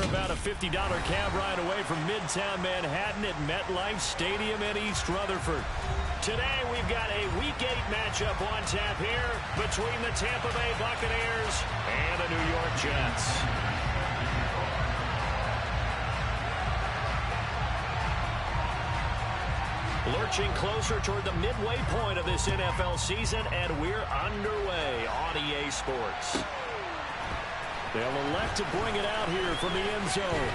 about a $50 cab ride away from Midtown Manhattan at MetLife Stadium in East Rutherford. Today, we've got a Week 8 matchup on tap here between the Tampa Bay Buccaneers and the New York Jets. Lurching closer toward the midway point of this NFL season, and we're underway on EA Sports. They'll elect to bring it out here from the end zone.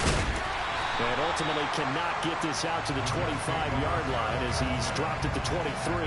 And ultimately cannot get this out to the 25-yard line as he's dropped at the 23.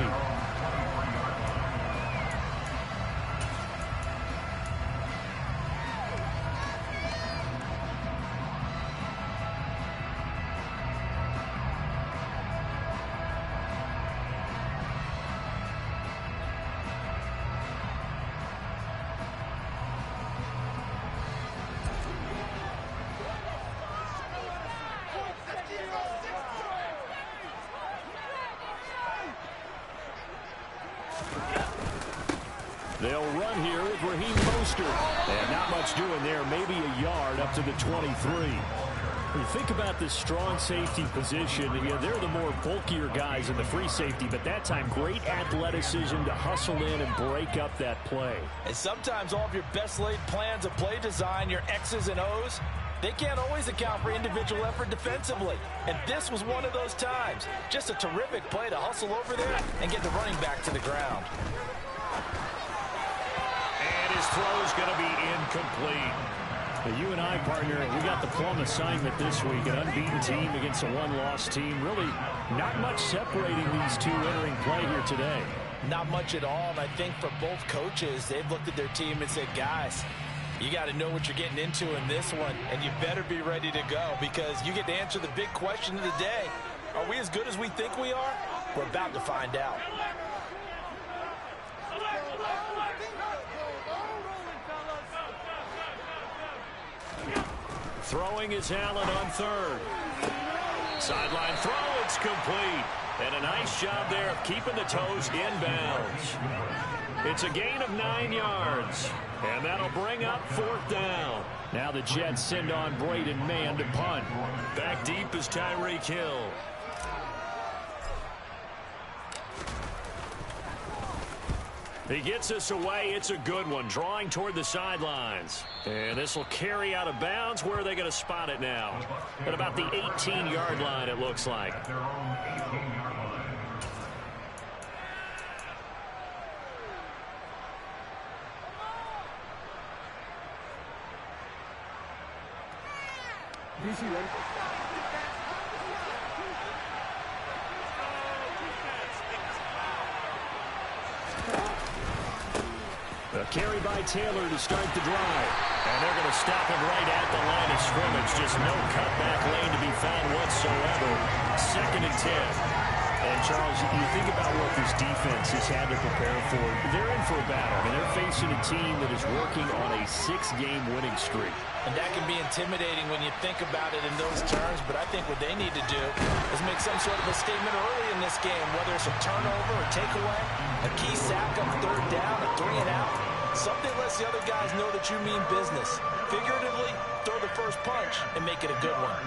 They'll run here with Raheem Mostert. And not much doing there, maybe a yard up to the 23. When you think about this strong safety position, they're the more bulkier guys in the free safety, but that time great athleticism to hustle in and break up that play. And sometimes all of your best laid plans of play design, your X's and O's, they can't always account for individual effort defensively. And this was one of those times. Just a terrific play to hustle over there and get the running back to the ground. His throw is going to be incomplete. You and I, partner, we got the plum assignment this week. An unbeaten team against a one-loss team. Really not much separating these two entering play here today. Not much at all, and I think for both coaches, they've looked at their team and said, guys, you got to know what you're getting into in this one, and you better be ready to go because you get to answer the big question of the day. Are we as good as we think we are? We're about to find out. Throwing is Allen on third. Sideline throw, it's complete. And a nice job there of keeping the toes inbounds. It's a gain of 9 yards. And that'll bring up 4th down. Now the Jets send on Braden Mann to punt. Back deep is Tyreek Hill. He gets us away. It's a good one. Drawing toward the sidelines. And this will carry out of bounds. Where are they going to spot it now? At about the 18-yard line, it looks like. A carry by Taylor to start the drive. And they're going to stop him right at the line of scrimmage. Just no cutback lane to be found whatsoever. 2nd and 10. And, Charles, you think about what this defense has had to prepare for. They're in for a battle. I mean, they're facing a team that is working on a 6-game winning streak. And that can be intimidating when you think about it in those terms. But I think what they need to do is make some sort of a statement early in this game, whether it's a turnover, a takeaway, a key sack on 3rd down, a 3-and-out. Something lets the other guys know that you mean business. Figuratively, throw the first punch and make it a good one.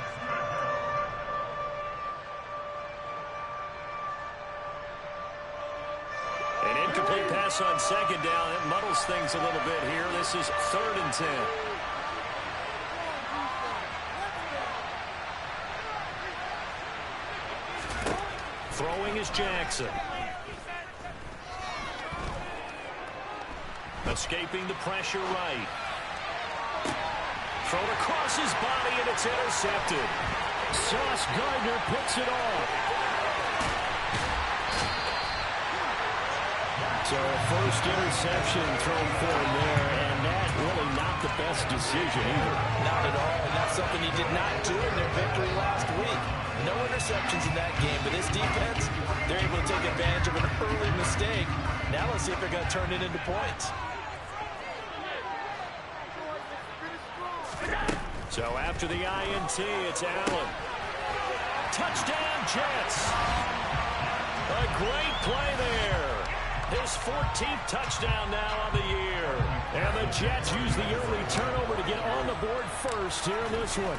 An incomplete pass on 2nd down. It muddles things a little bit here. This is 3rd and 10. Throwing is Jackson. Escaping the pressure right. Thrown across his body, and it's intercepted. Sauce Gardner picks it off. So a first interception thrown for him there, and that really not the best decision either. Not at all, and that's something he did not do in their victory last week. No interceptions in that game, but this defense, they're able to take advantage of an early mistake. Now let's see if they're going to turn it into points. So after the INT, it's Allen. Touchdown, Jets. A great play there. His 14th touchdown now on the year. And the Jets use the early turnover to get on the board first here in this one.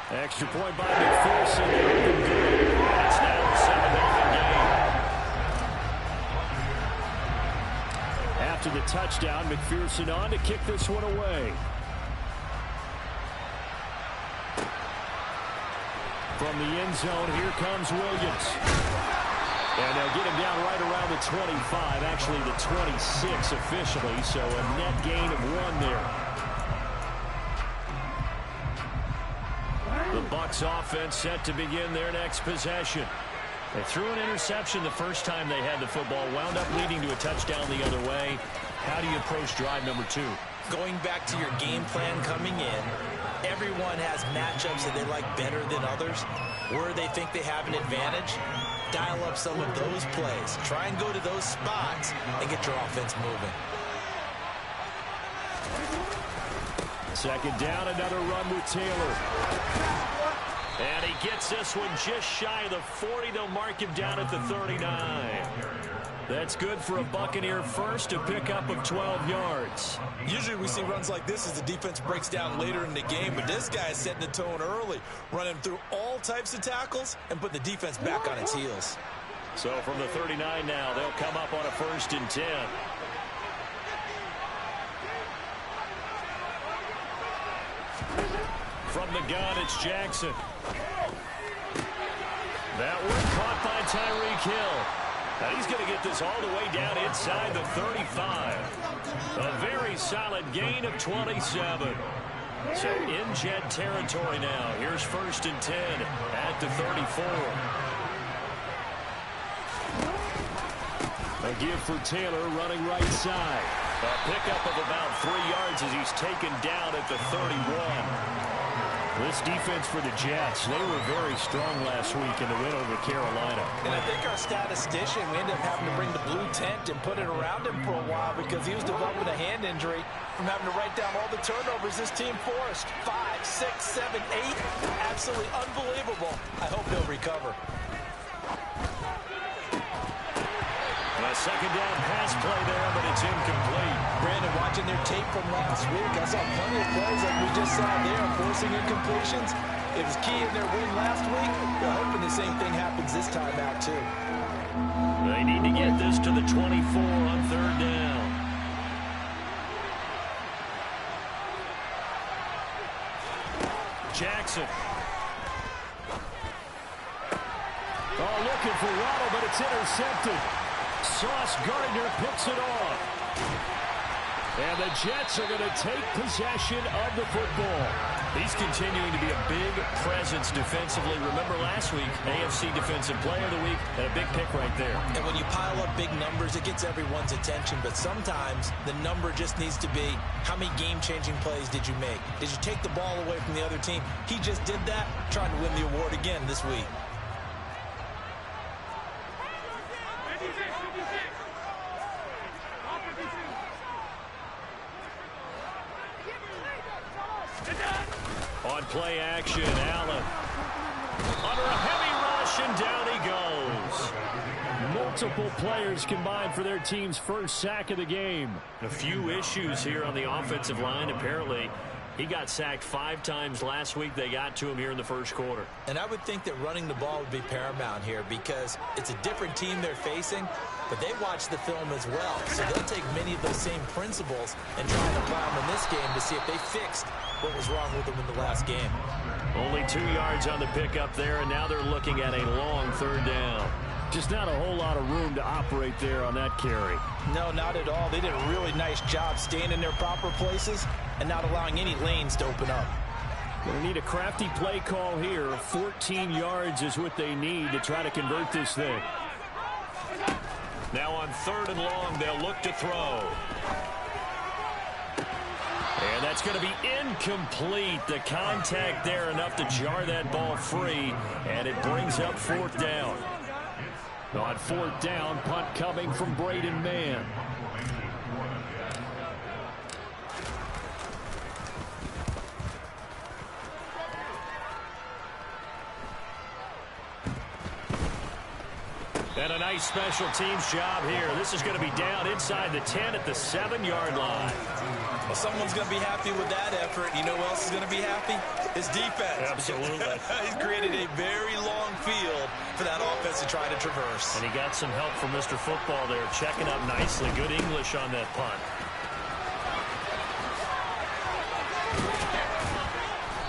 Extra point by McPherson. It's now a 7-0 game. After the touchdown, McPherson on to kick this one away. From the end zone, here comes Williams. And they'll get him down right around the 25, actually the 26 officially, so a net gain of 1 there. The Bucs offense set to begin their next possession. They threw an interception the first time they had the football, wound up leading to a touchdown the other way. How do you approach drive number 2? Going back to your game plan coming in, everyone has matchups that they like better than others. Where they think they have an advantage, dial up some of those plays. Try and go to those spots and get your offense moving. Second down, another run with Taylor. And he gets this one just shy of the 40. They'll mark him down at the 39. That's good for a Buccaneer first, a pickup of 12 yards. Usually we see runs like this as the defense breaks down later in the game, but this guy is setting the tone early, running through all types of tackles and put the defense back on its heels. So from the 39 now, they'll come up on a 1st and 10. From the gun, it's Jackson. That one caught by Tyreek Hill. And he's going to get this all the way down inside the 35. A very solid gain of 27. So in Jet territory now. Here's 1st and 10 at the 34. A give for Taylor running right side. A pickup of about 3 yards as he's taken down at the 31. This defense for the Jets, they were very strong last week in the win over Carolina. And I think our statistician, we ended up having to bring the blue tent and put it around him for a while because he was developing a hand injury from having to write down all the turnovers this team forced. 5, 6, 7, 8. Absolutely unbelievable. I hope he'll recover. A second down pass play there, but it's incomplete. Brandon, watching their tape from last week, I saw plenty of plays like we just saw there, forcing incompletions. It was key in their win last week. They're hoping the same thing happens this time out, too. They need to get this to the 24 on 3rd down. Jackson. Oh, looking for Waddle, but it's intercepted. Sauce Gardner picks it off. And the Jets are going to take possession of the football. He's continuing to be a big presence defensively. Remember last week, AFC Defensive Player of the Week, and a big pick right there. And when you pile up big numbers, it gets everyone's attention. But sometimes the number just needs to be, how many game-changing plays did you make? Did you take the ball away from the other team? He just did that, trying to win the award again this week. On play action, Allen. Under a heavy rush, and down he goes. Multiple players combined for their team's first sack of the game. A few issues here on the offensive line. Apparently, he got sacked 5 times last week. They got to him here in the first quarter. And I would think that running the ball would be paramount here because it's a different team they're facing, but they watch the film as well. So they'll take many of those same principles and try to apply them in this game to see if they fixed what was wrong with them in the last game. Only 2 yards on the pickup there, and now they're looking at a long 3rd down. Just not a whole lot of room to operate there on that carry. No, not at all. They did a really nice job staying in their proper places and not allowing any lanes to open up. Going to need a crafty play call here. 14 yards is what they need to try to convert this thing. Now on 3rd and long, they'll look to throw. And that's going to be incomplete. The contact there enough to jar that ball free, and it brings up 4th down. On 4th down, punt coming from Braden Mann. And a nice special teams job here. This is going to be down inside the 10 at the 7-yard line. Well, someone's going to be happy with that effort. You know who else is going to be happy? His defense. Absolutely. He's created a very long field for that offense to try to traverse. And he got some help from Mr. Football there, checking up nicely. Good English on that punt.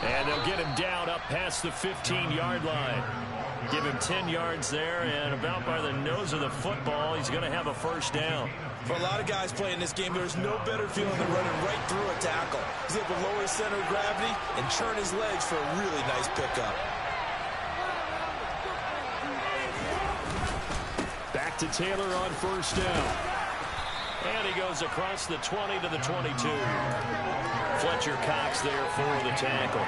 And they'll get him down up past the 15-yard line. Give him 10 yards there, and about by the nose of the football, he's going to have a first down. For a lot of guys playing this game, there's no better feeling than running right through a tackle. He's able to lower his center of gravity and churn his legs for a really nice pickup. Back to Taylor on first down. And he goes across the 20 to the 22. Fletcher Cox there for the tackle.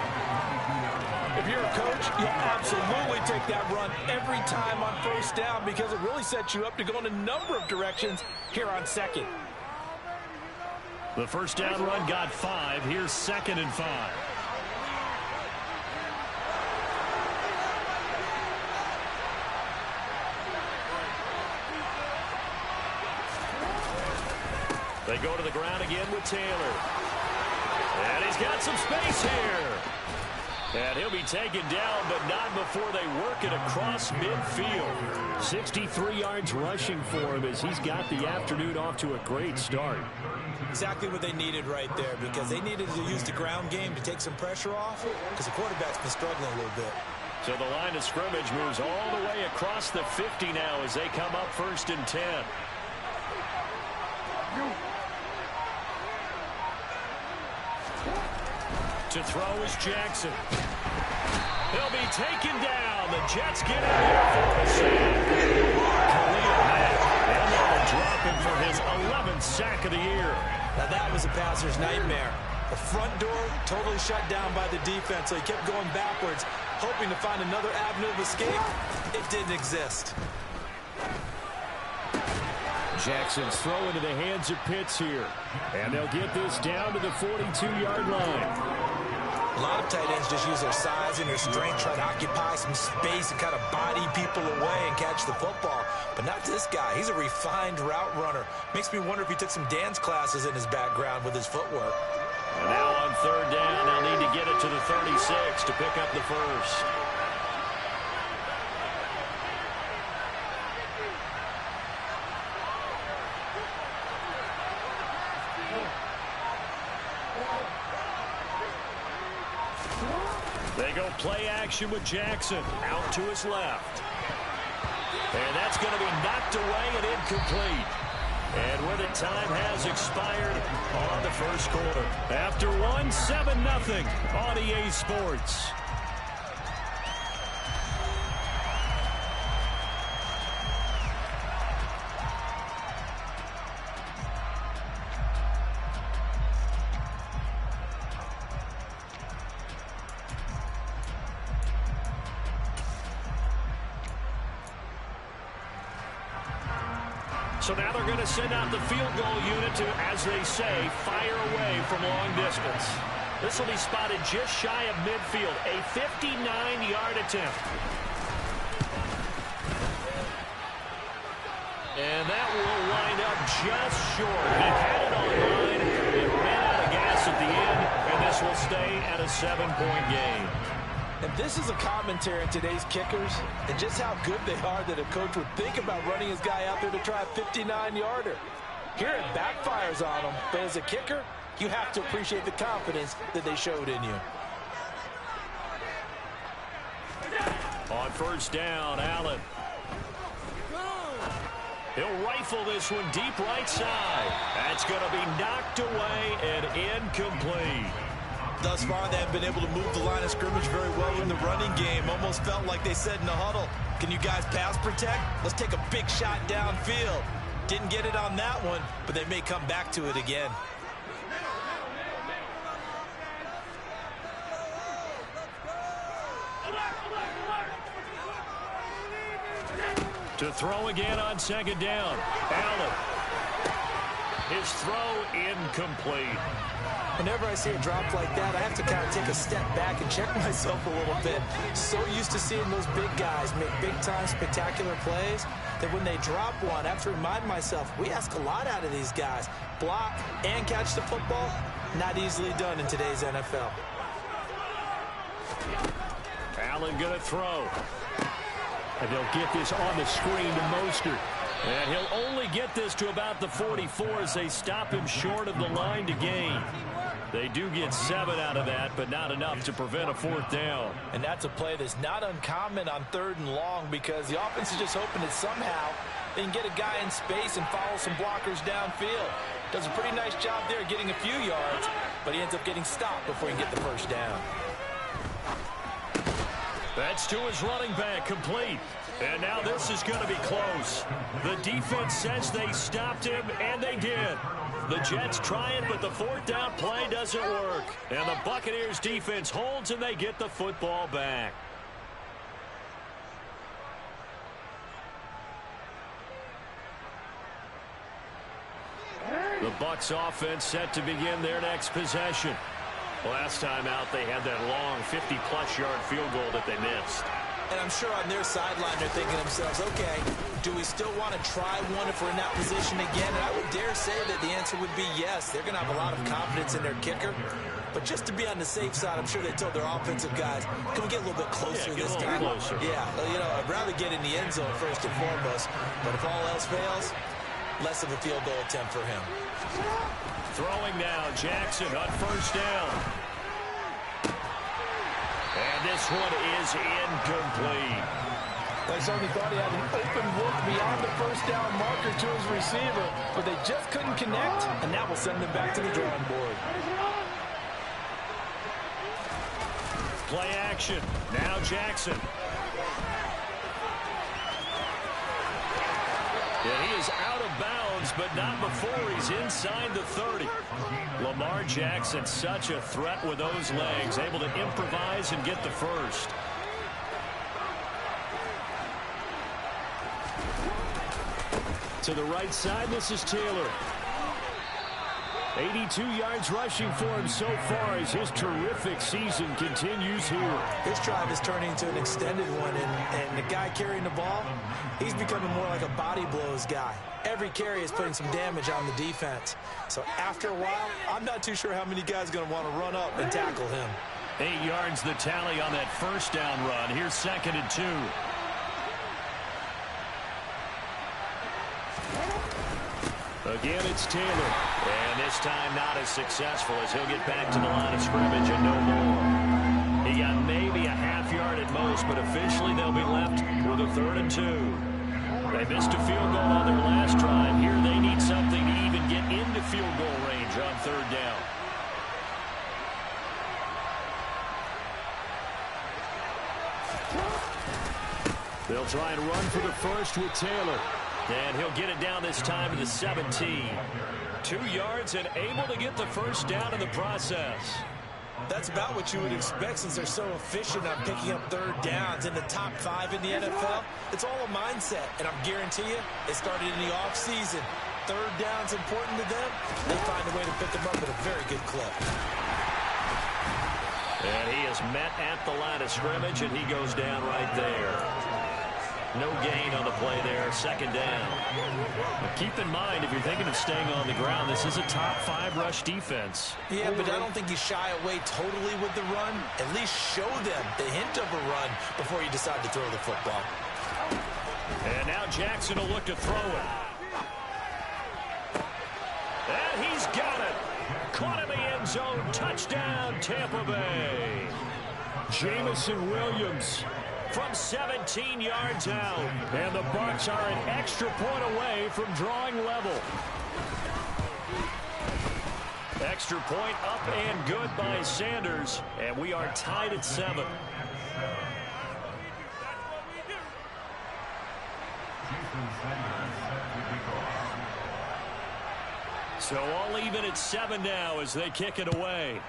If you're a coach, you'll absolutely take that run every time on first down because it really sets you up to go in a number of directions here on second. The first down run got 5. Here's 2nd and 5. They go to the ground again with Taylor. And he's got some space here. And he'll be taken down, but not before they work it across midfield. 63 yards rushing for him as he's got the afternoon off to a great start. Exactly what they needed right there because they needed to use the ground game to take some pressure off because the quarterback's been struggling a little bit. So the line of scrimmage moves all the way across the 50 now as they come up 1st and 10. To throw is Jackson. He'll be taken down. The Jets get out here for a sack. Khalil Mack. And they'll drop him for his 11th sack of the year. Now that was a passer's nightmare. The front door totally shut down by the defense, so he kept going backwards, hoping to find another avenue of escape. It didn't exist. Jackson's throw into the hands of Pitts here. And they'll get this down to the 42-yard line. A lot of tight ends just use their size and their strength, try to occupy some space and kind of body people away and catch the football. But not this guy. He's a refined route runner. Makes me wonder if he took some dance classes in his background with his footwork. And now on 3rd down, they'll need to get it to the 36 to pick up the first. They go play action with Jackson out to his left. And that's going to be knocked away and incomplete. And where the time has expired on the first quarter. After 7-0 on EA Sports. So now they're going to send out the field goal unit to, as they say, fire away from long distance. This will be spotted just shy of midfield, a 59-yard attempt. And that will wind up just short. He had it on line. It ran out of gas at the end, and this will stay at a 7-point game. And this is a commentary on today's kickers and just how good they are that a coach would think about running his guy out there to try a 59-yarder. Here it backfires on him, but as a kicker, you have to appreciate the confidence that they showed in you. On first down, Allen. He'll rifle this one deep right side. That's going to be knocked away and incomplete. Thus far, they have been able to move the line of scrimmage very well in the running game. Almost felt like they said in the huddle, can you guys pass protect? Let's take a big shot downfield. Didn't get it on that one, but they may come back to it again. To throw again on 2nd down. Allen. His throw incomplete. Whenever I see a drop like that, I have to kind of take a step back and check myself a little bit. So used to seeing those big guys make big-time spectacular plays that when they drop one, I have to remind myself, we ask a lot out of these guys. Block and catch the football, not easily done in today's NFL. Allen going to throw. And they'll get this on the screen to Mostert. And he'll only get this to about the 44 as they stop him short of the line to gain. They do get 7 out of that, but not enough to prevent a 4th down. And that's a play that's not uncommon on 3rd and long because the offense is just hoping that somehow they can get a guy in space and follow some blockers downfield. Does a pretty nice job there getting a few yards, but he ends up getting stopped before he can get the 1st down. That's to his running back, complete. And now this is going to be close. The defense says they stopped him, and they did. The Jets try it, but the 4th down play doesn't work. And the Buccaneers defense holds, and they get the football back. The Bucs offense set to begin their next possession. Last time out, they had that long 50-plus yard field goal that they missed. And I'm sure on their sideline they're thinking to themselves, okay, do we still want to try one if we're in that position again? And I would dare say that the answer would be yes. They're going to have a lot of confidence in their kicker. But just to be on the safe side, I'm sure they told their offensive guys, can we get a little bit closer this time? Closer. Yeah, you know, I'd rather get in the end zone first and foremost. But if all else fails, less of a field goal attempt for him. Throwing now, Jackson on 1st down. And this one is incomplete. They certainly thought he had an open look beyond the 1st down marker to his receiver, but they just couldn't connect, and that will send them back to the drawing board. Play action. Now Jackson. And he is out of bounds, but not before he's inside the 30. Lamar Jackson, such a threat with those legs, able to improvise and get the 1st. To the right side, this is Taylor. 82 yards rushing for him so far as his terrific season continues here. This drive is turning into an extended one, and the guy carrying the ball, he's becoming more like a body blows guy. Every carry is putting some damage on the defense. So after a while, I'm not too sure how many guys are going to want to run up and tackle him. 8 yards the tally on that 1st down run. Here's 2nd and 2. Again, it's Taylor. And this time not as successful as he'll get back to the line of scrimmage and no more. He got maybe a half yard at most, but officially they'll be left with a 3rd and 2. They missed a field goal on their last drive. Here they need something to even get into field goal range on 3rd down. They'll try and run for the 1st with Taylor. And he'll get it down this time to the 17. 2 yards and able to get the 1st down in the process. That's about what you would expect since they're so efficient on picking up 3rd downs in the top 5 in the NFL. It's all a mindset, and I guarantee you, it started in the offseason. 3rd down's important to them. They find a way to pick them up at a very good clip. And he is met at the line of scrimmage, and he goes down right there. No gain on the play there, 2nd down. But keep in mind, if you're thinking of staying on the ground, this is a top 5 rush defense. Yeah, but I don't think you shy away totally with the run. At least show them the hint of a run before you decide to throw the football. And now Jackson will look to throw it. And he's got it. Caught in the end zone. Touchdown, Tampa Bay. Jamison Williams from 17 yards out. And the Bucs are an extra point away from drawing level. Extra point up and good by Sanders. And we are tied at 7. So all even at 7 now as they kick it away.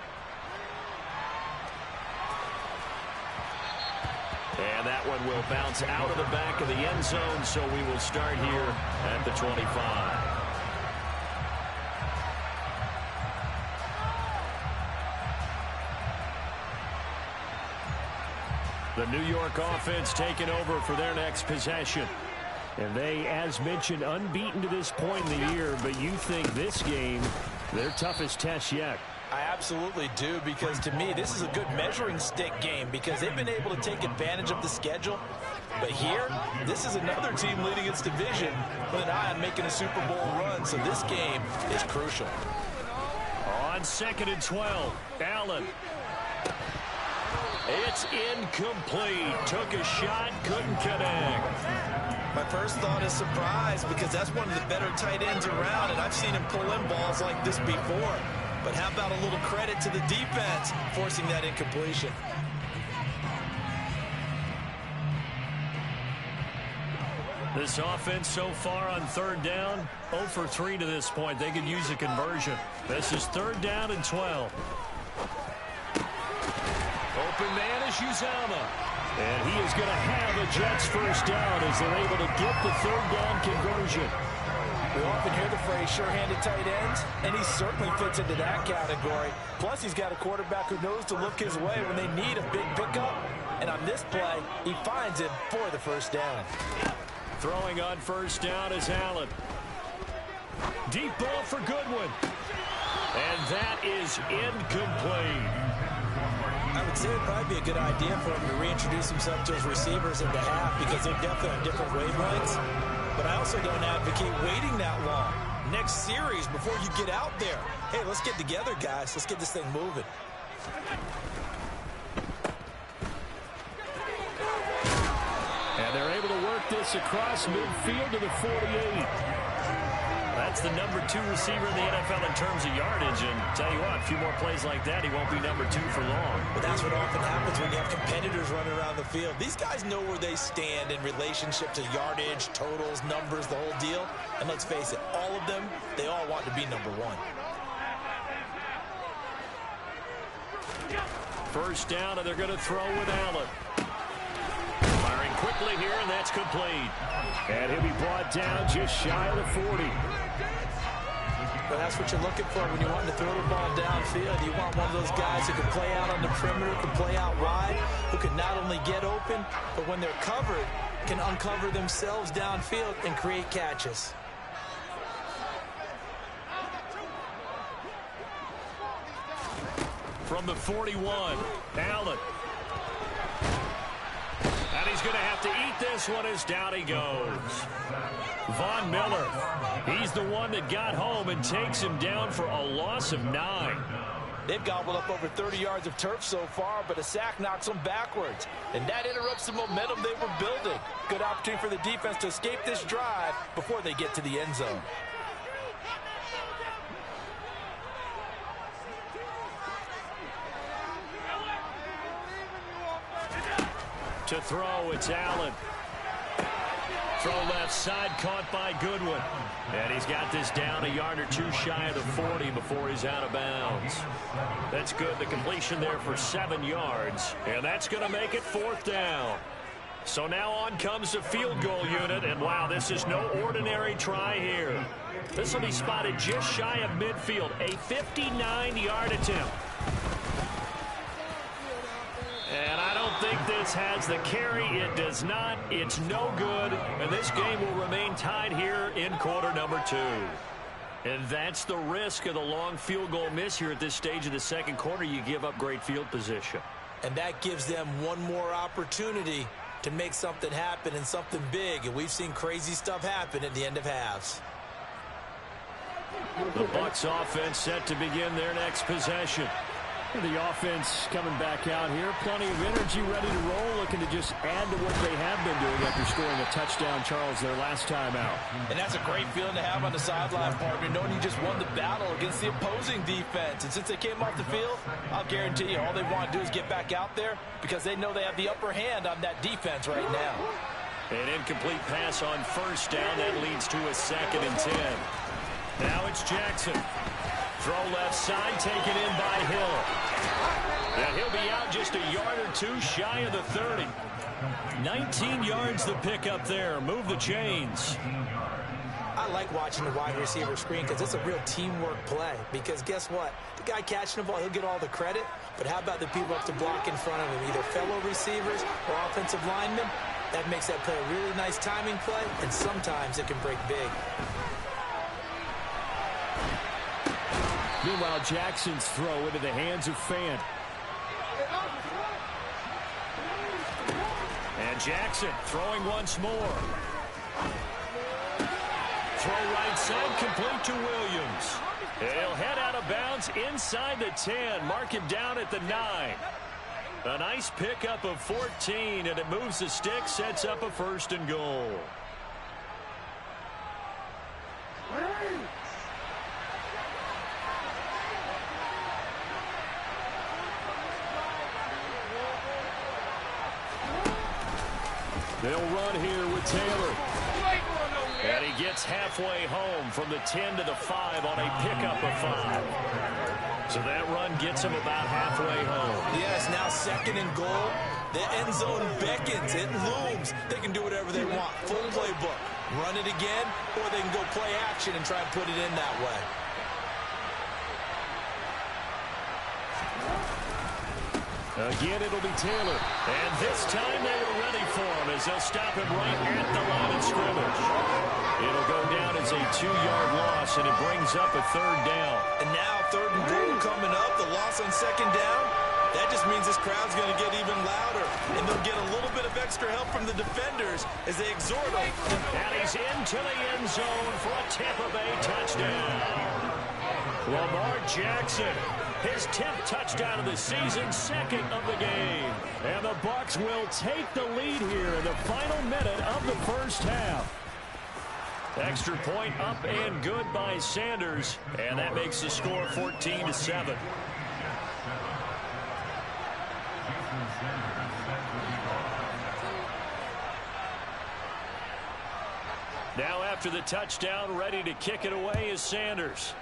And that one will bounce out of the back of the end zone, so we will start here at the 25. The New York offense taking over for their next possession. And they, as mentioned, unbeaten to this point in the year, but you think this game, their toughest test yet? I absolutely do, because to me, this is a good measuring stick game because they've been able to take advantage of the schedule. But here, this is another team leading its division with an eye on making a Super Bowl run, so this game is crucial. On 2nd and 12, Allen. It's incomplete. Took a shot, couldn't connect. My first thought is surprise because that's one of the better tight ends around, and I've seen him pull in balls like this before. But how about a little credit to the defense forcing that incompletion? This offense so far on 3rd down, 0 for 3 to this point. They could use a conversion. This is 3rd down and 12. Open man is Uzama. And he is going to have a Jets first down as they're able to get the 3rd down conversion. We often hear the phrase sure-handed tight ends, and he certainly fits into that category. Plus, he's got a quarterback who knows to look his way when they need a big pickup. And on this play, he finds it for the first down. Throwing on 1st down is Allen. Deep ball for Goodwin. And that is incomplete. I would say it would probably be a good idea for him to reintroduce himself to his receivers in the half because they're definitely on different wavelengths. But I also don't advocate waiting that long. Next series before you get out there. Hey, let's get together, guys. Let's get this thing moving. And they're able to work this across midfield to the 48. That's the number 2 receiver in the NFL in terms of yardage. And tell you what, a few more plays like that, he won't be number 2 for long. But that's what often happens when you have competitors running around the field. These guys know where they stand in relationship to yardage, totals, numbers, the whole deal. And let's face it, all of them, they all want to be number 1. First down, and they're going to throw with Allen. Firing quickly here, and that's complete. And he'll be brought down just shy of the 40. But that's what you're looking for when you want to throw the ball downfield. You want one of those guys who can play out on the perimeter, can play out wide, who can not only get open, but when they're covered, can uncover themselves downfield and create catches. From the 41, Allen. And he's going to have to eat this one as down he goes. Von Miller, he's the one that got home and takes him down for a loss of 9. They've gobbled up over 30 yards of turf so far, but a sack knocks them backwards. And that interrupts the momentum they were building. Good opportunity for the defense to escape this drive before they get to the end zone. To throw, it's Allen. Throw left side, caught by Goodwin. And he's got this down a yard or 2 shy of the 40 before he's out of bounds. That's good. The completion there for 7 yards. And that's going to make it 4th down. So now on comes the field goal unit. And wow, this is no ordinary try here. This will be spotted just shy of midfield. A 59-yard attempt. And I don't think this has the carry. It does not. It's no good. And this game will remain tied here in quarter number 2. And that's the risk of the long field goal miss here at this stage of the second quarter. You give up great field position. And that gives them one more opportunity to make something happen and something big. And we've seen crazy stuff happen at the end of halves. The Bucs offense set to begin their next possession. The offense coming back out here. Plenty of energy, ready to roll, looking to just add to what they have been doing after scoring a touchdown, Charles, their last time out. And that's a great feeling to have on the sideline, partner, knowing you just won the battle against the opposing defense. And since they came off the field, I'll guarantee you all they want to do is get back out there because they know they have the upper hand on that defense right now. An incomplete pass on first down. That leads to a 2nd and 10. Now it's Jackson. Throw left side, taken in by Hill. And he'll be out just a yard or 2 shy of the 30. 19 yards the pickup there. Move the chains. I like watching the wide receiver screen because it's a real teamwork play. Because guess what? The guy catching the ball, he'll get all the credit. But how about the people up to block in front of him, either fellow receivers or offensive linemen? That makes that play a really nice timing play, and sometimes it can break big. Meanwhile, Jackson's throw into the hands of Fan. And Jackson throwing once more. Throw right side, complete to Williams. He'll head out of bounds inside the 10. Mark him down at the 9. A nice pickup of 14, and it moves the stick, sets up a 1st and goal. They'll run here with Taylor. And he gets halfway home from the 10 to the 5 on a pickup of 5. So that run gets him about halfway home. Yes, now 2nd and goal. The end zone beckons. It looms. They can do whatever they want. Full playbook. Run it again, or they can go play action and try and put it in that way. Again, it'll be Taylor. And this time they were ready for him as they'll stop him right at the line of scrimmage. It'll go down as a 2-yard loss, and it brings up a 3rd down. And now 3rd and goal coming up. The loss on 2nd down. That just means this crowd's going to get even louder. And they'll get a little bit of extra help from the defenders as they exhort him. And he's into the end zone for a Tampa Bay touchdown. Lamar Jackson, his 10th touchdown of the season, 2nd of the game. And the Bucs will take the lead here in the final minute of the first half. Extra point up and good by Sanders, and that makes the score 14-7. Now after the touchdown, ready to kick it away is Sanders.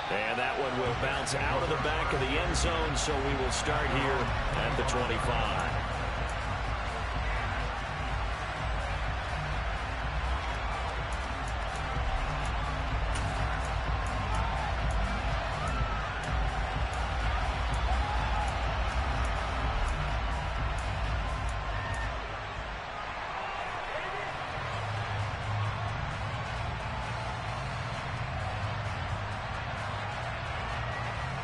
And that one will bounce out of the back of the end zone, so we will start here at the 25.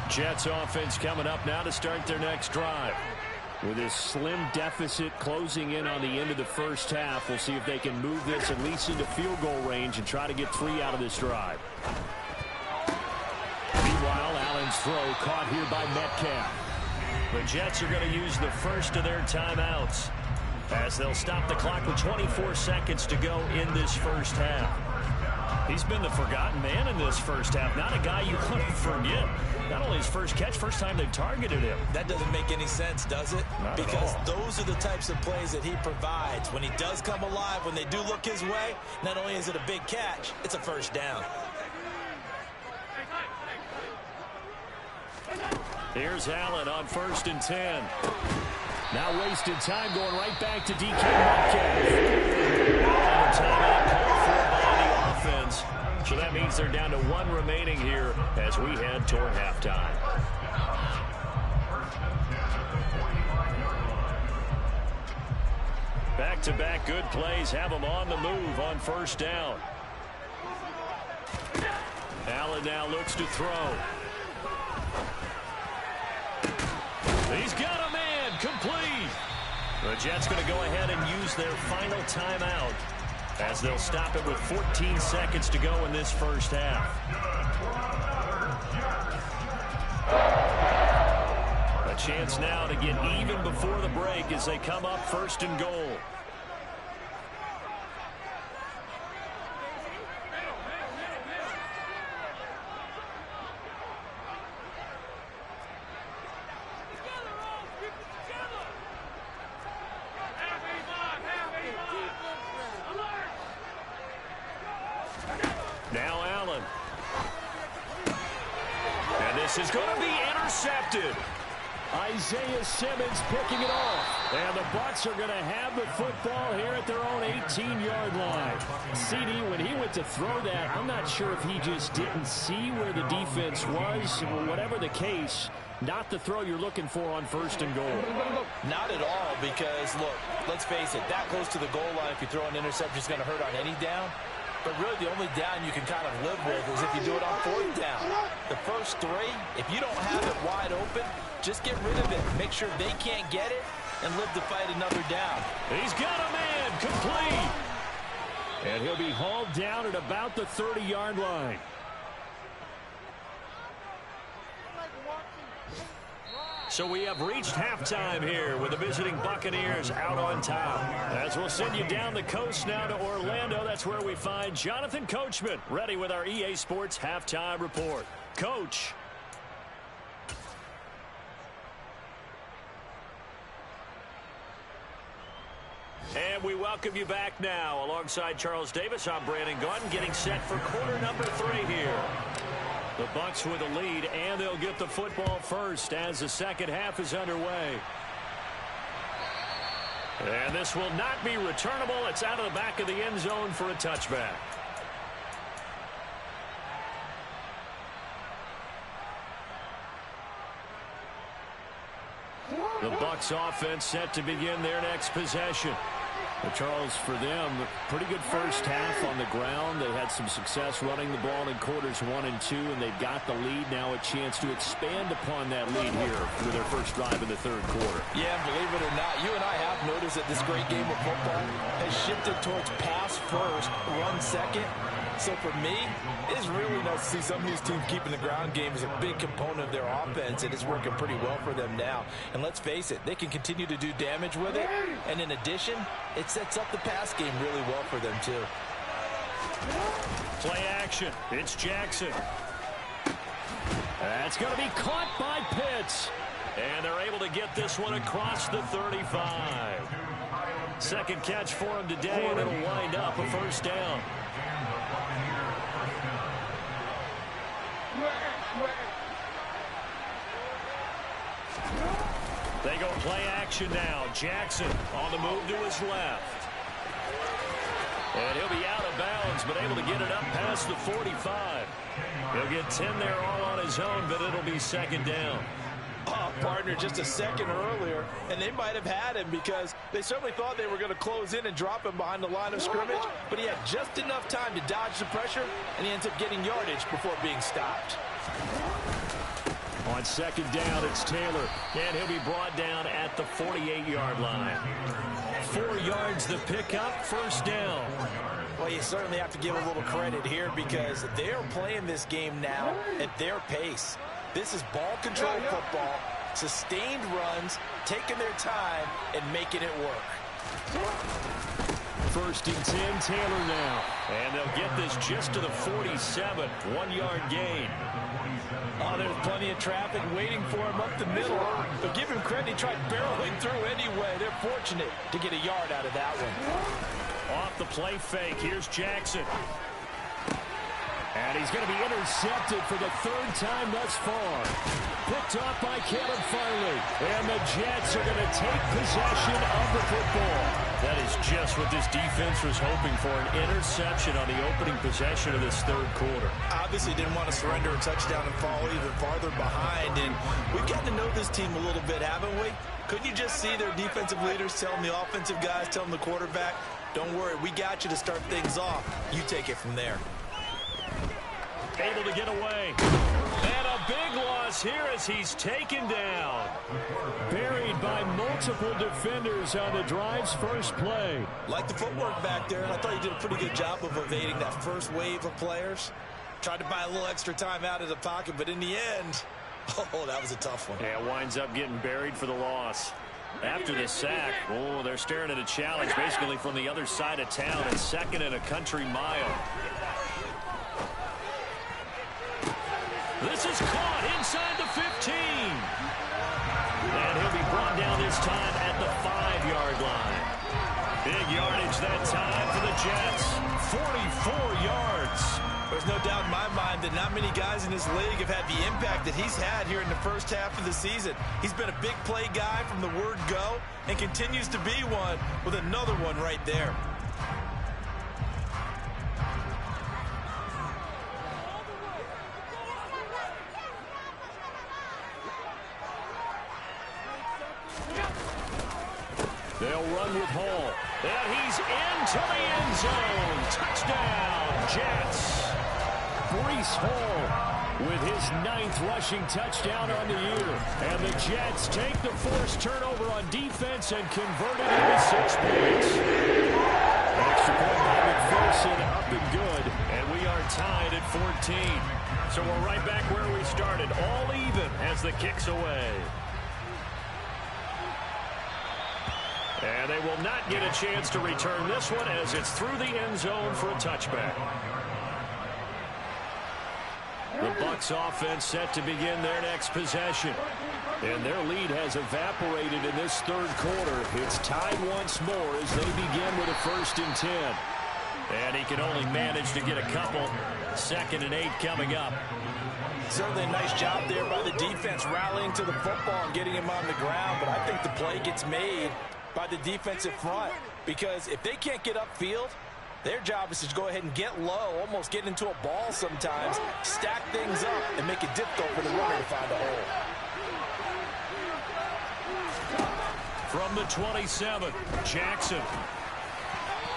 Jets offense coming up now to start their next drive. With this slim deficit closing in on the end of the first half, we'll see if they can move this at least into field goal range and try to get 3 out of this drive. Meanwhile, Allen's throw caught here by Metcalf. The Jets are going to use the first of their timeouts as they'll stop the clock with 24 seconds to go in this first half. He's been the forgotten man in this first half. Not a guy you want to forget. Not only his first catch, first time they've targeted him. That doesn't make any sense, does it? Not because at all. Those are the types of plays that he provides. When he does come alive, when they do look his way, not only is it a big catch, it's a first down. Here's Allen on 1st and 10. Now wasted time going right back to DK Metcalf. And a timeout called for by the offense. So that means they're down to 1 remaining here as we head toward halftime. Back-to-back good plays have them on the move on 1st down. Allen now looks to throw. He's got a man, complete. The Jets going to go ahead and use their final timeout as they'll stop it with 14 seconds to go in this first half. A chance now to get even before the break as they come up 1st and goal. Now Allen. And this is going to be intercepted. Isaiah Simmons picking it off. And the Bucs are going to have the football here at their own 18-yard line. CD, when he went to throw that, I'm not sure if he just didn't see where the defense was. Whatever the case, not the throw you're looking for on 1st and goal. Not at all, because, look, let's face it, that close to the goal line, if you throw an interception, is going to hurt on any down. But really, the only down you can kind of live with is if you do it on 4th down. The first 3, if you don't have it wide open, just get rid of it. Make sure they can't get it and live to fight another down. He's got a man complete. And he'll be hauled down at about the 30-yard line. So we have reached halftime here with the visiting Buccaneers out on top. As we'll send you down the coast now to Orlando, that's where we find Jonathan Coachman ready with our EA Sports halftime report. Coach. And we welcome you back now. Alongside Charles Davis, I'm Brandon Gaudin, getting set for quarter number 3 here. The Bucs with a lead, and they'll get the football first as the second half is underway. And this will not be returnable. It's out of the back of the end zone for a touchback. The Bucs offense set to begin their next possession. But Charles, for them, pretty good first half on the ground. They had some success running the ball in quarters 1 and 2, and they've got the lead now, a chance to expand upon that lead here with their first drive in the 3rd quarter. Yeah, believe it or not, you and I have noticed that this great game of football has shifted towards pass first, run second. So for me, it's really nice to see some of these teams keeping the ground game as a big component of their offense, and it's working pretty well for them now. And let's face it, they can continue to do damage with it. And in addition, it sets up the pass game really well for them too. Play action. It's Jackson. That's going to be caught by Pitts. And they're able to get this one across the 35. Second catch for him today, and it'll wind up a first down. They go play action now. Jackson on the move to his left. And he'll be out of bounds, but able to get it up past the 45. He'll get 10 there all on his own, but it'll be second down. Partner just a second earlier, and they might have had him because they certainly thought they were going to close in and drop him behind the line of scrimmage, but he had just enough time to dodge the pressure, and he ends up getting yardage before being stopped. On second down, it's Taylor, and he'll be brought down at the 48-yard line. 4 yards the pickup, first down. Well, you certainly have to give a little credit here because they're playing this game now at their pace. This is ball control football, sustained runs, taking their time, and making it work. First and 10, Taylor now. And they'll get this just to the 47, 1-yard gain. Oh, there's plenty of traffic waiting for him up the middle. But give him credit, he tried barreling through anyway. They're fortunate to get a yard out of that one. Off the play fake, here's Jackson. And he's going to be intercepted for the 3rd time thus far. Picked off by Caleb Farley. And the Jets are going to take possession of the football. That is just what this defense was hoping for, an interception on the opening possession of this 3rd quarter. Obviously didn't want to surrender a touchdown and fall even farther behind. And we've gotten to know this team a little bit, haven't we? Couldn't you just see their defensive leaders telling the offensive guys, telling the quarterback, don't worry, we got you to start things off. You take it from there. Able to get away. And a big loss here as he's taken down. Buried by multiple defenders on the drive's first play. Like the footwork back there, and I thought he did a pretty good job of evading that first wave of players. Tried to buy a little extra time out of the pocket, but in the end, oh, that was a tough one. Yeah, winds up getting buried for the loss. After the sack, oh, they're staring at a challenge basically from the other side of town, and 2nd and a country mile. This is caught inside the 15. And he'll be brought down this time at the 5-yard line. Big yardage that time for the Jets. 44 yards. There's no doubt in my mind that not many guys in this league have had the impact that he's had here in the first half of the season. He's been a big play guy from the word go and continues to be one with another one right there. They'll run with Hall. And he's into the end zone. Touchdown, Jets. Breece Hall with his 9th rushing touchdown on the year. And the Jets take the forced turnover on defense and convert it into 6 points. An extra point by McPherson, up and good. And we are tied at 14. So we're right back where we started, all even as the kick's away. And they will not get a chance to return this one as it's through the end zone for a touchback. The Bucs offense set to begin their next possession. And their lead has evaporated in this third quarter. It's tied once more as they begin with a 1st and 10. And he can only manage to get a couple. 2nd and 8 coming up. Certainly a nice job there by the defense rallying to the football and getting him on the ground. But I think the play gets made by the defensive front, because if they can't get upfield, their job is to go ahead and get low, almost get into a ball sometimes, stack things up, and make it difficult for the runner to find a hole. From the 27, Jackson.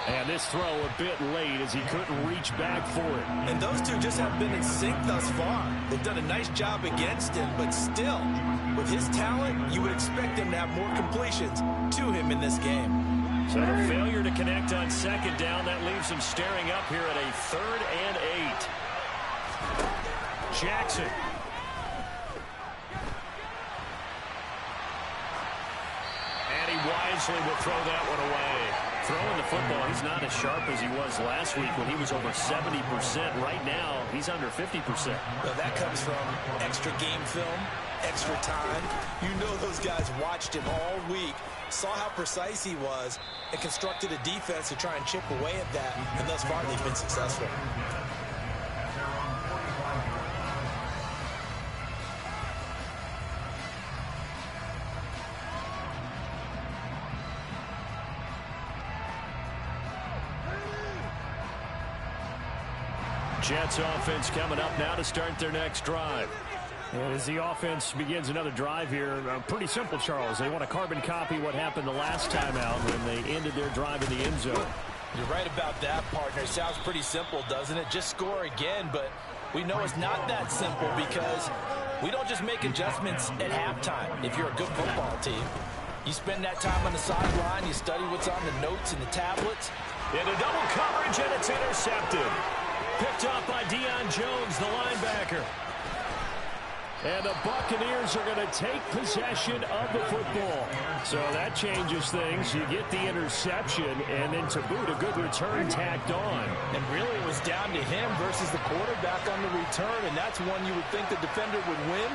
And this throw a bit late as he couldn't reach back for it. And those two just haven't been in sync thus far. They've done a nice job against him, but still, with his talent, you would expect him to have more completions to him in this game. So a failure to connect on 2nd down, that leaves him staring up here at a 3rd and 8. Jackson. And he wisely will throw that one away. Throwing the football, he's not as sharp as he was last week when he was over 70%. Right now, he's under 50%. Well, that comes from extra game film, extra time. You know those guys watched him all week, saw how precise he was, and constructed a defense to try and chip away at that, and thus far they've been successful. Jets offense coming up now to start their next drive. And as the offense begins another drive here, pretty simple, Charles. They want to carbon copy what happened the last time out when they ended their drive in the end zone. You're right about that, partner. It sounds pretty simple, doesn't it? Just score again, but we know it's not that simple because we don't just make adjustments at halftime if you're a good football team. You spend that time on the sideline, you study what's on the notes and the tablets. Into double coverage, and it's intercepted. Picked up by Deion Jones, the linebacker. And the Buccaneers are going to take possession of the football. So that changes things. You get the interception, and then to boot, a good return tacked on. And really it was down to him versus the quarterback on the return, and that's one you would think the defender would win.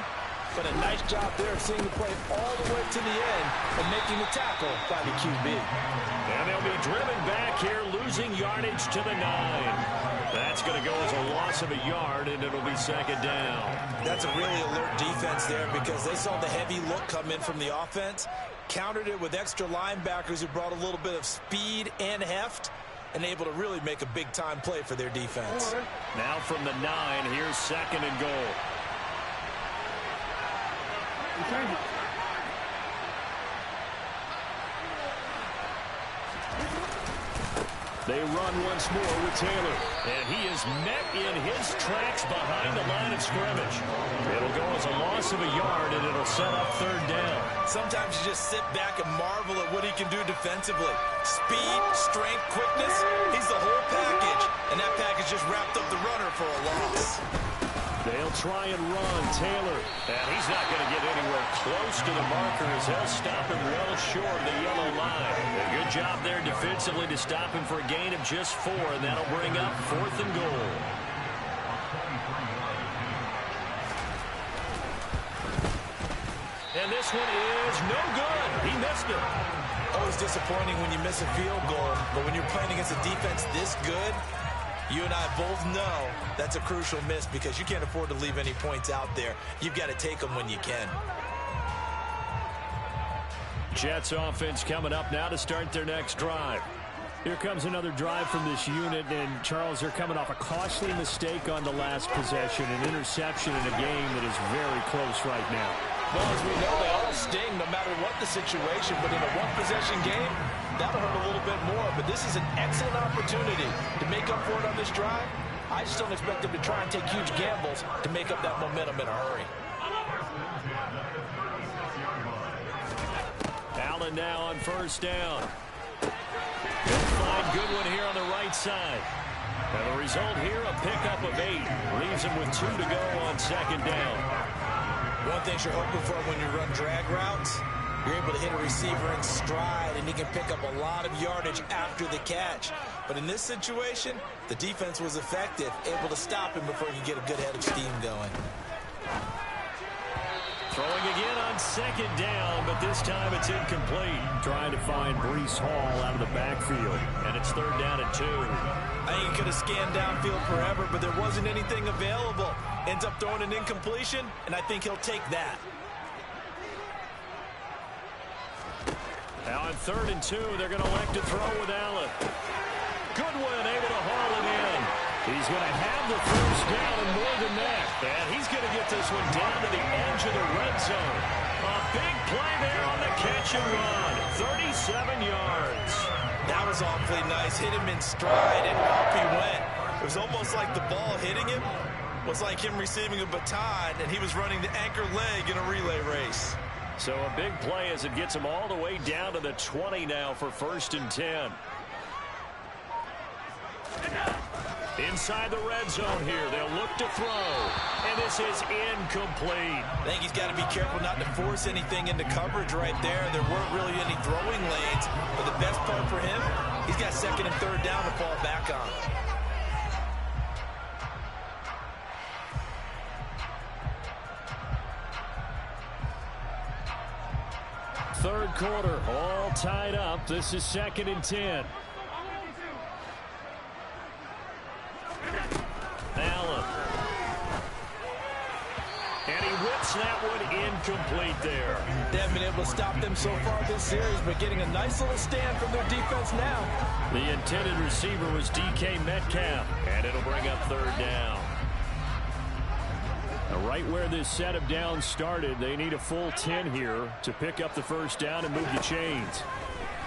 But a nice job there of seeing the play all the way to the end and making the tackle by the QB. And they'll be driven back here, losing yardage to the 9. That's going to go as a loss of a yard, and it'll be 2nd down. That's a really alert defense there because they saw the heavy look come in from the offense, countered it with extra linebackers who brought a little bit of speed and heft, and able to really make a big-time play for their defense. Now from the 9, here's 2nd and goal. They run once more with Taylor. And he is met in his tracks behind the line of scrimmage. It'll go as a loss of a yard, and it'll set up 3rd down. Sometimes you just sit back and marvel at what he can do defensively. Speed, strength, quickness, he's the whole package. And that package just wrapped up the runner for a loss. They'll try and run Taylor. And he's not going to get anywhere close to the marker as they'll stop him well short of the yellow line. A good job there defensively to stop him for a gain of just 4, and that'll bring up 4th and goal. And this one is no good. He missed it. Always disappointing when you miss a field goal, but when you're playing against a defense this good, You and I both know that's a crucial miss because you can't afford to leave any points out there. You've got to take them when you can. Jets offense coming up now to start their next drive. Here comes another drive from this unit, and Charles, they're coming off a costly mistake on the last possession, an interception in a game that is very close right now. Well, as we know, they all sting no matter what the situation, but in a one-possession game, that'll hurt a little bit more. But this is an excellent opportunity to make up for it on this drive. I just don't expect them to try and take huge gambles to make up that momentum in a hurry. Allen now on first down. They'll find Goodwin here on the right side. And the result here, a pickup of 8. Leaves him with 2 to go on second down. One thing you're hoping for when you run drag routes, you're able to hit a receiver in stride, and he can pick up a lot of yardage after the catch. But in this situation, the defense was effective, able to stop him before he could get a good head of steam going. Throwing again on second down, but this time it's incomplete. Trying to find Breece Hall out of the backfield, and it's third down and 2. I think he could have scanned downfield forever, but there wasn't anything available. Ends up throwing an incompletion, and I think he'll take that. Now on third and 2, they're going to elect to throw with Allen. Goodwin able to haul it in. He's going to have the first down and more than that. And he's going to get this one down to the edge of the red zone. A big play there on the catch and run. 37 yards. That was awfully nice. Hit him in stride, and up he went. It was almost like the ball hitting him was like him receiving a baton, and he was running the anchor leg in a relay race. So a big play as it gets him all the way down to the 20 now for first and 10. Inside the red zone here, they'll look to throw, and this is incomplete. I think he's got to be careful not to force anything into coverage right there. There weren't really any throwing lanes, but the best part for him, he's got second and third down to fall back on. Third quarter, all tied up. This is second and 10. Allen. And he whips that one incomplete there. They haven't been able to stop them so far this series, but getting a nice little stand from their defense now. The intended receiver was DK Metcalf, and it'll bring up third down. Now, right where this set of downs started, they need a full 10 here to pick up the first down and move the chains.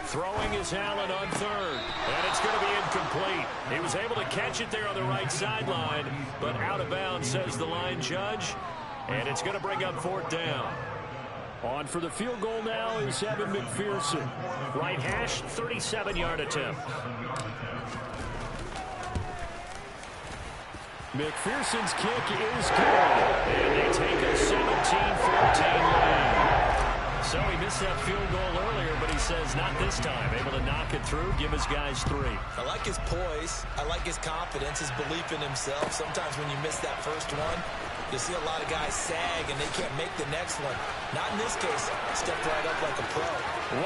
Throwing is Allen on third, and it's going to be incomplete. He was able to catch it there on the right sideline, but out of bounds, says the line judge, and it's going to bring up fourth down. On for the field goal now is Evan McPherson. Right hash, 37-yard attempt. McPherson's kick is good, and they take a 17-14 lead. So he missed that field goal earlier, but he says not this time. Able to knock it through, give his guys 3. I like his poise. I like his confidence, his belief in himself. Sometimes when you miss that first one, you see a lot of guys sag and they can't make the next one. Not in this case. Stepped right up like a pro.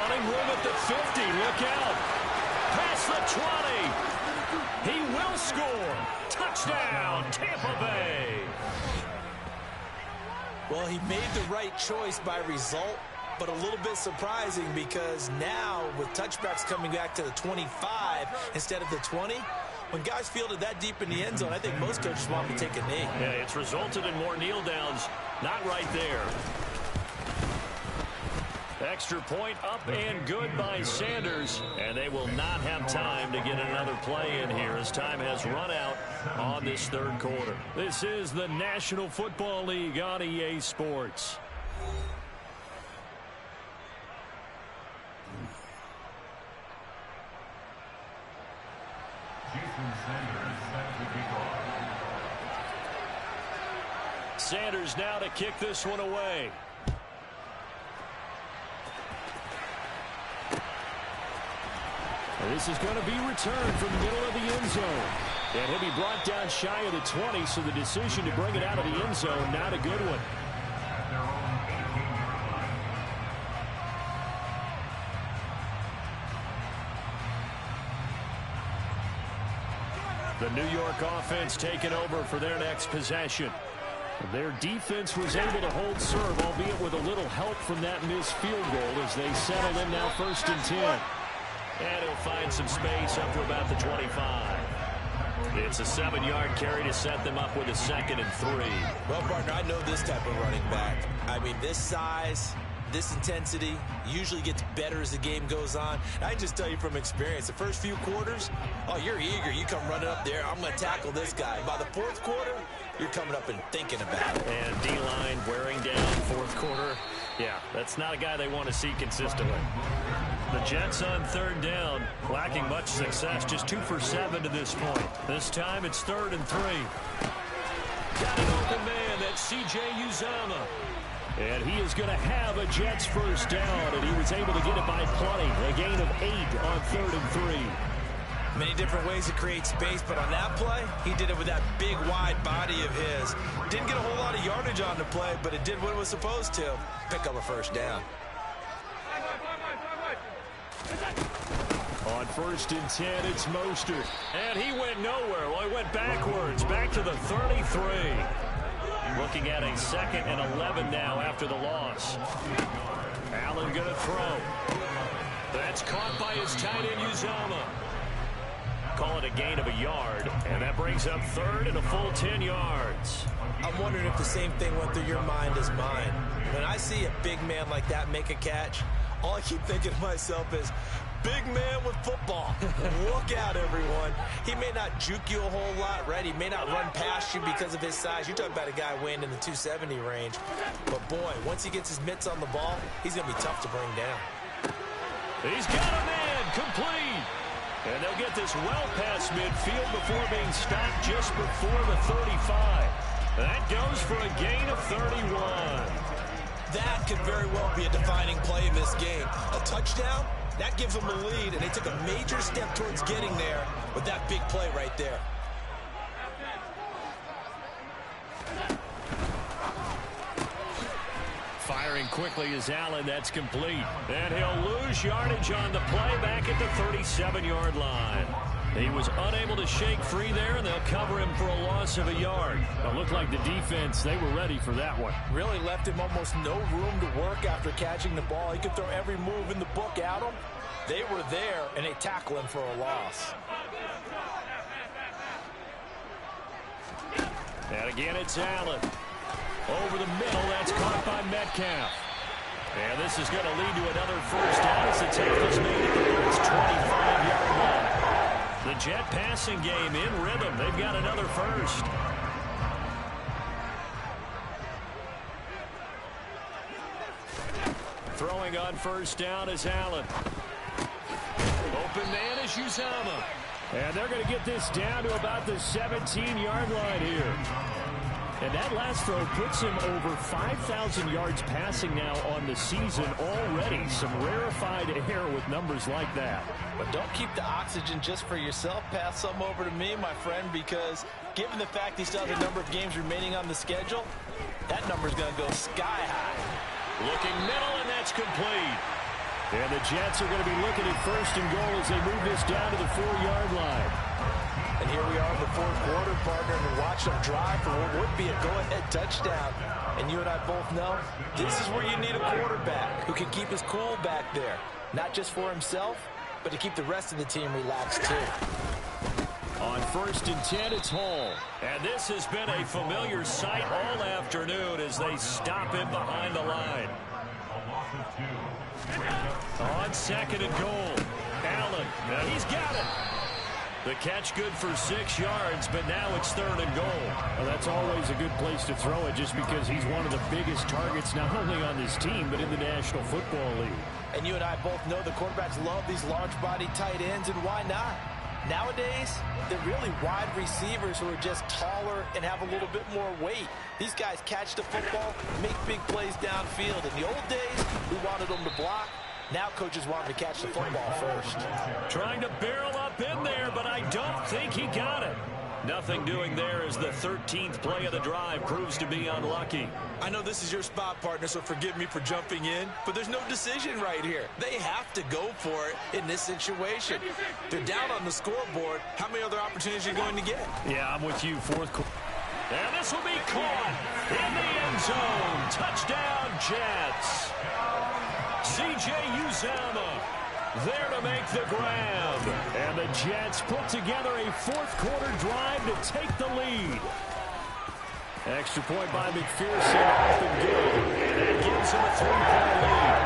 Running room at the 50. Look out. Past the 20. He will score. Touchdown, Tampa Bay. Well, he made the right choice by result, but a little bit surprising because now with touchbacks coming back to the 25 instead of the 20, when guys fielded that deep in the end zone, I think most coaches want to take a knee. Yeah, it's resulted in more kneel downs. Not right there. Extra point up and good by Sanders, and they will not have time to get another play in here as time has run out on this third quarter. This is the National Football League on EA Sports. Sanders now to kick this one away. This is going to be returned from the middle of the end zone. And he'll be brought down shy of the 20, so the decision to bring it out of the end zone, not a good one. The New York offense taking over for their next possession. Their defense was able to hold serve, albeit with a little help from that missed field goal as they settle in now 1st and 10. And he'll find some space up to about the 25. It's a 7-yard carry to set them up with a 2nd and 3. Well, partner, I know this type of running back. I mean, this size, this intensity usually gets better as the game goes on. I just tell you from experience, the first few quarters, oh, you're eager. You come running up there, I'm going to tackle this guy. By the 4th quarter, you're coming up and thinking about it. And D-line wearing down 4th quarter. Yeah, that's not a guy they want to see consistently. The Jets on 3rd down, lacking much success, just 2 for 7 to this point. This time it's 3rd and 3. Got an open man, that's C.J. Uzomah. And he is going to have a Jets 1st down, and he was able to get it by plenty. A gain of 8 on 3rd and 3. Many different ways to create space, but on that play, he did it with that big, wide body of his. Didn't get a whole lot of yardage on the play, but it did what it was supposed to. Pick up a 1st down. On 1st and 10, it's Mostert. And he went nowhere. Well, he went backwards, back to the 33. Looking at a 2nd and 11 now after the loss. Allen going to throw. That's caught by his tight end, Uzomah. Call it a gain of a yard, and that brings up 3rd and a full 10 yards. I'm wondering if the same thing went through your mind as mine. When I see a big man like that make a catch, all I keep thinking to myself is, big man with football. Look out, everyone. He may not juke you a whole lot, right? He may not run past you because of his size. You're talking about a guy weighing in the 270 range. But, boy, once he gets his mitts on the ball, he's going to be tough to bring down. He's got a man complete. And they'll get this well past midfield before being stopped just before the 35. That goes for a gain of 31. That could very well be a defining play in this game. A touchdown, that gives them a lead, and they took a major step towards getting there with that big play right there. Firing quickly is Allen. That's complete. And he'll lose yardage on the play back at the 37-yard line. He was unable to shake free there, and they'll cover him for a loss of a yard. It looked like the defense, they were ready for that one. Really left him almost no room to work after catching the ball. He could throw every move in the book at him. They were there, and they tackle him for a loss. And again, it's Allen. Over the middle, that's caught by Metcalf. And this is going to lead to another 1st down as the tackle's made at the Bills' 25-yard line. The Jet passing game in rhythm. They've got another 1st. Throwing on 1st down is Allen. Open man is Uzomah. And they're going to get this down to about the 17-yard line here. And that last throw puts him over 5,000 yards passing now on the season already. Some rarefied air with numbers like that. But don't keep the oxygen just for yourself. Pass some over to me, my friend, because given the fact he still has a number of games remaining on the schedule, that number's going to go sky high. Looking middle, and that's complete. And the Jets are going to be looking at 1st and goal as they move this down to the 4-yard line. And here we are in the 4th quarter, partner, and watch them drive for what would be a go-ahead touchdown. And you and I both know this is where you need a quarterback who can keep his cool back there. Not just for himself, but to keep the rest of the team relaxed, too. On 1st and 10, it's Hall. And this has been a familiar sight all afternoon as they stop him behind the line. On 2nd and goal, Allen. Now he's got it. The catch good for 6 yards, but now it's 3rd and goal. Well, that's always a good place to throw it just because he's one of the biggest targets not only on this team but in the National Football League. And you and I both know the quarterbacks love these large-body tight ends, and why not? Nowadays, they're really wide receivers who are just taller and have a little bit more weight. These guys catch the football, make big plays downfield. In the old days, we wanted them to block. Now coaches want him to catch the football first. Trying to barrel up in there, but I don't think he got it. Nothing doing there as the 13th play of the drive proves to be unlucky. I know this is your spot, partner, so forgive me for jumping in, but there's no decision right here. They have to go for it in this situation. They're down on the scoreboard. How many other opportunities are you going to get? Yeah, I'm with you. Fourth quarter. And this will be caught in the end zone. Touchdown, Jets. C.J. Uzomah there to make the grab. And the Jets put together a fourth-quarter drive to take the lead. Extra point by McPherson, off and good. And that gives him a 3-point lead.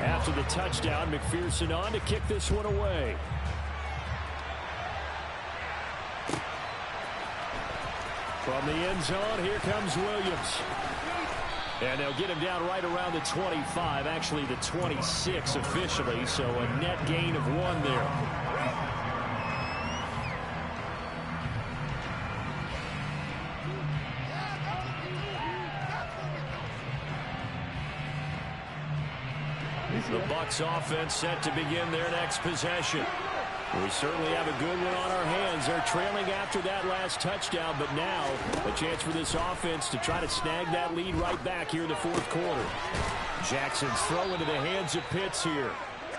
After the touchdown, McPherson on to kick this one away. From the end zone, here comes Williams. And they'll get him down right around the 25, actually the 26 officially, so a net gain of 1 there. The Bucs offense set to begin their next possession. We certainly have a good one on our hands. They're trailing after that last touchdown, but now a chance for this offense to try to snag that lead right back here in the fourth quarter. Jackson's throw into the hands of Pitts here.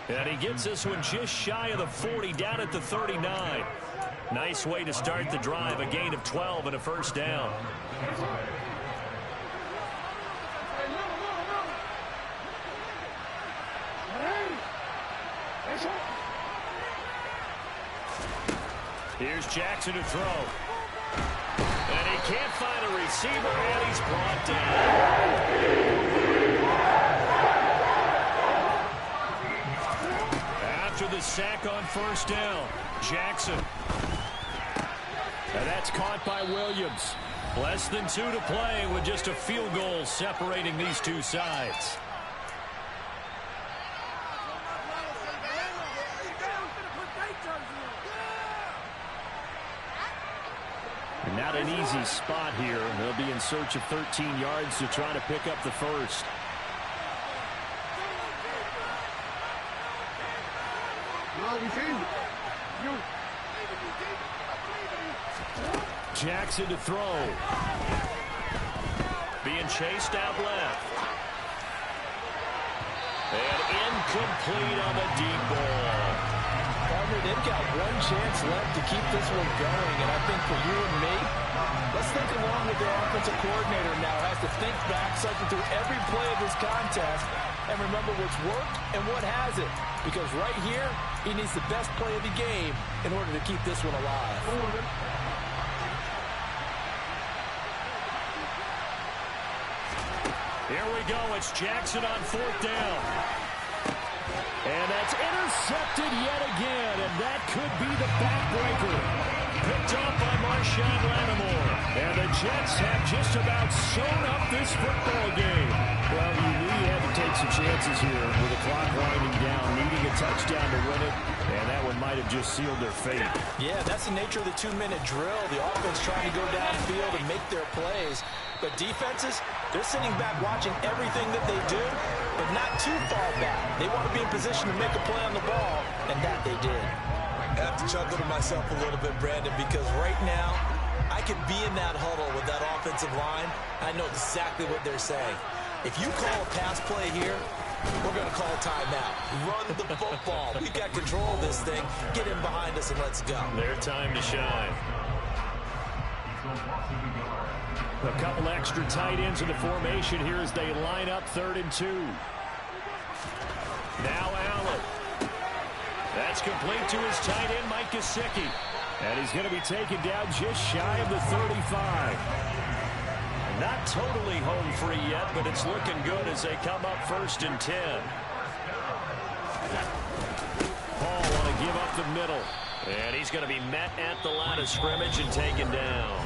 And he gets this one just shy of the 40, down at the 39. Nice way to start the drive, a gain of 12 and a first down. Here's Jackson to throw. And he can't find a receiver, and he's brought down. After the sack on first down, Jackson. And that's caught by Williams. Less than 2 to play with just a field goal separating these two sides. Not an easy spot here. They'll be in search of 13 yards to try to pick up the first. Jackson to throw. Being chased out left. And incomplete on the deep ball. They've got one chance left to keep this one going, and I think for you and me, let's think along with their offensive coordinator now. Has to think back, cycle through every play of this contest, and remember what's worked and what hasn't. Because right here, he needs the best play of the game in order to keep this one alive. Here we go. It's Jackson on fourth down. And that's intercepted yet again, and that could be the backbreaker. Picked off by Marshawn Lattimore. And the Jets have just about sewn up this football game. Well, you knew you had to take some chances here with the clock winding down, needing a touchdown to win it, and that one might have just sealed their fate. Yeah, that's the nature of the 2-minute drill. The offense trying to go downfield and make their plays. But defenses, they're sitting back watching everything that they do, but not too far back. They want to be in position to make a play on the ball, and that they did. I have to chuckle to myself a little bit, Brandon, because right now, I could be in that huddle with that offensive line. I know exactly what they're saying. If you call a pass play here, we're going to call a timeout. Run the football. We've got control of this thing. Get in behind us and let's go. Their time to shine. A couple extra tight ends in the formation here as they line up 3rd and 2. Now Allen. That's complete to his tight end, Mike Gesicki. And he's going to be taken down just shy of the 35. Not totally home free yet, but it's looking good as they come up 1st and 10. Paul want to give up the middle. And he's going to be met at the line of scrimmage and taken down.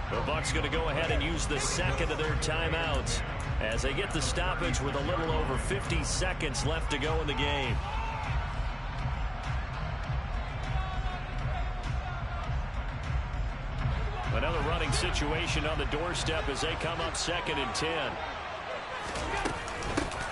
The Bucs going to go ahead and use the second of their timeouts as they get the stoppage with a little over 50 seconds left to go in the game. Another running situation on the doorstep as they come up 2nd and 10.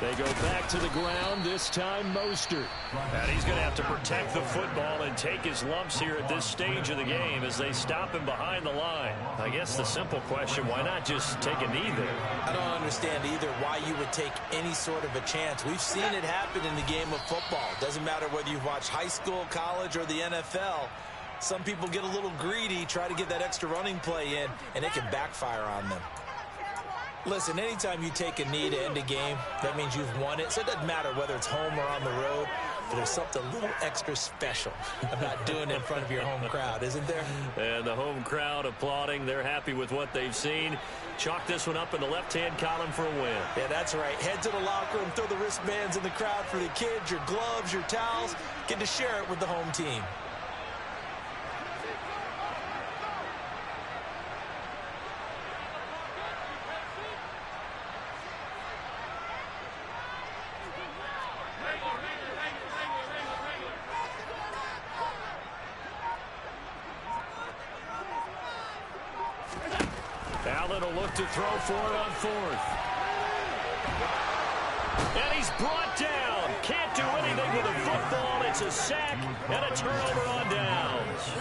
They go back to the ground, this time Mostert. And he's going to have to protect the football and take his lumps here at this stage of the game as they stop him behind the line. I guess the simple question, why not just take a knee there? I don't understand either why you would take any sort of a chance. We've seen it happen in the game of football. Doesn't matter whether you've watched high school, college, or the NFL. Some people get a little greedy, try to get that extra running play in, and it can backfire on them. Listen, anytime you take a knee to end a game, that means you've won it. So it doesn't matter whether it's home or on the road. But there's something a little extra special about doing it in front of your home crowd, isn't there? And the home crowd applauding. They're happy with what they've seen. Chalk this one up in the left-hand column for a win. Yeah, that's right. Head to the locker room, throw the wristbands in the crowd for the kids, your gloves, your towels. Get to share it with the home team. Allen will look to throw for it on fourth. And he's brought down. Can't do anything with a football. It's a sack and a turnover on downs.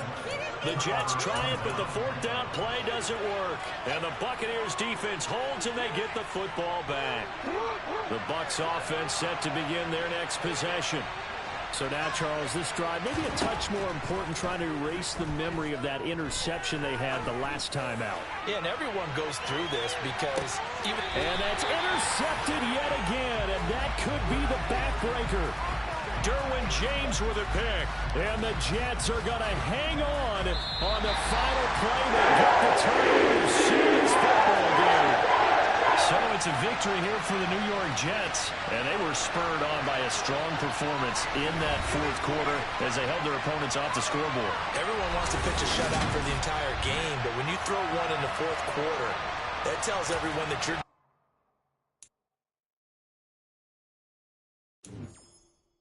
The Jets try it, but the fourth down play doesn't work. And the Buccaneers defense holds, and they get the football back. The Bucs offense set to begin their next possession. So now, Charles, this drive, maybe a touch more important, trying to erase the memory of that interception they had the last time out. Yeah, and everyone goes through this because And that's intercepted yet again, and that could be the backbreaker. Derwin James with a pick, and the Jets are going to hang on the final play. They get the turnover to seal this football game. So it's a victory here for the New York Jets, and they were spurred on by a strong performance in that fourth quarter as they held their opponents off the scoreboard. Everyone wants to pitch a shutout for the entire game, but when you throw one in the fourth quarter, that tells everyone that you're